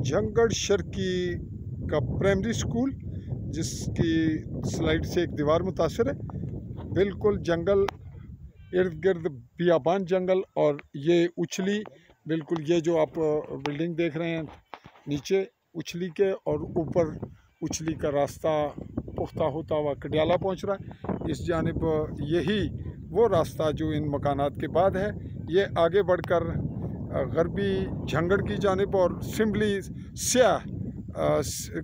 जंगड़ शर्की का primary school, जिसकी slide से एक दीवार मुतासर है। बिल्कुल जंगल, इर्द गिर्द बियाबान जंगल, और ये उछली, बिल्कुल ये जो आप बिल्डिंग देख रहे हैं नीचे उछली के, और ऊपर उछली का रास्ता पुख्ता होता हुआ कडियाला पहुंच रहा है। इस जानिब यही वो रास्ता जो इन मकानात के बाद है। ये आगे बढ़कर गरबी झंगड़ की जानिब और सिमली स्याह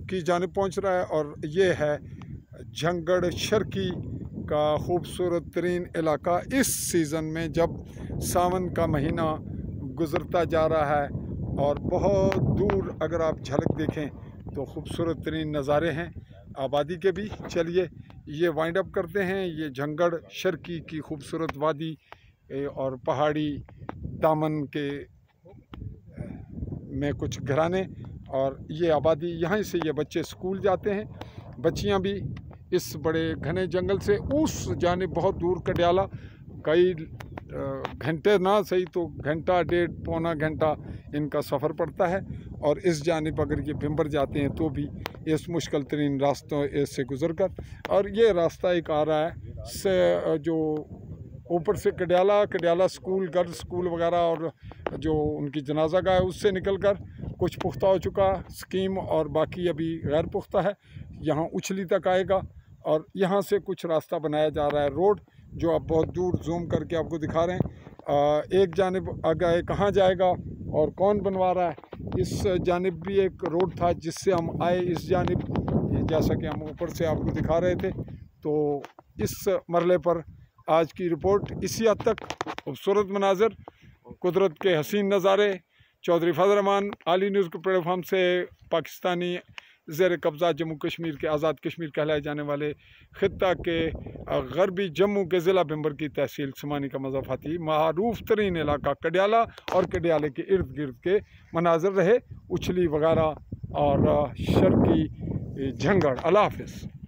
की जानिब पहुंच रहा है। और ये है जंगड़ शर्की का खूबसूरत तरीन इलाका इस सीज़न में, जब सावन का महीना गुज़रता जा रहा है। और बहुत दूर अगर आप झलक देखें तो खूबसूरत तरीन नज़ारे हैं आबादी के भी। चलिए ये वाइंड अप करते हैं ये जंगड़ शर्की की खूबसूरत वादी और पहाड़ी दामन के में कुछ घराने और ये आबादी। यहाँ से ये बच्चे स्कूल जाते हैं, बच्चियाँ भी इस बड़े घने जंगल से उस जानिब बहुत दूर कडियाला, कई घंटे ना सही तो घंटा डेढ़ पौना घंटा इनका सफ़र पड़ता है। और इस जानिब अगर ये भिम्बर जाते हैं तो भी इस मुश्किल तरीन रास्तों से गुज़र कर, और ये रास्ता एक आ रहा है से जो ऊपर से कडियाला स्कूल, गर्ल्स स्कूल वगैरह, और जो उनकी जनाजा गाह है उससे निकल कर कुछ पुख्ता हो चुका स्कीम और बाकी अभी गैर पुख्ता है, यहाँ उछली तक आएगा। और यहाँ से कुछ रास्ता बनाया जा रहा है, रोड जो आप बहुत दूर जूम करके आपको दिखा रहे हैं। एक जानिब आगे कहाँ जाएगा और कौन बनवा रहा है, इस जानिब भी एक रोड था जिससे हम आए इस जानिब, जैसा कि हम ऊपर से आपको दिखा रहे थे। तो इस मरले पर आज की रिपोर्ट इसी हद तक। खूबसूरत मनाज़र, कुदरत के हसीन नज़ारे। चौधरी फजल रहमान, आली न्यूज़ के प्लेटफॉर्म से पाकिस्तानी ज़ेर कब्ज़ा जम्मू कश्मीर के आज़ाद कश्मीर कहलाए जाने वाले ख़ित्ता के गरबी जम्मू के ज़िला भिम्बर की तहसील समानी का मज़ाफ़ाती मारूफ़ तरीन इलाका कडियाला और कडियाले के इर्द गिर्द के मनाज़र रहे, उछली वगैरह और शर्की जंगड़। अल्लाह हाफ़िज़।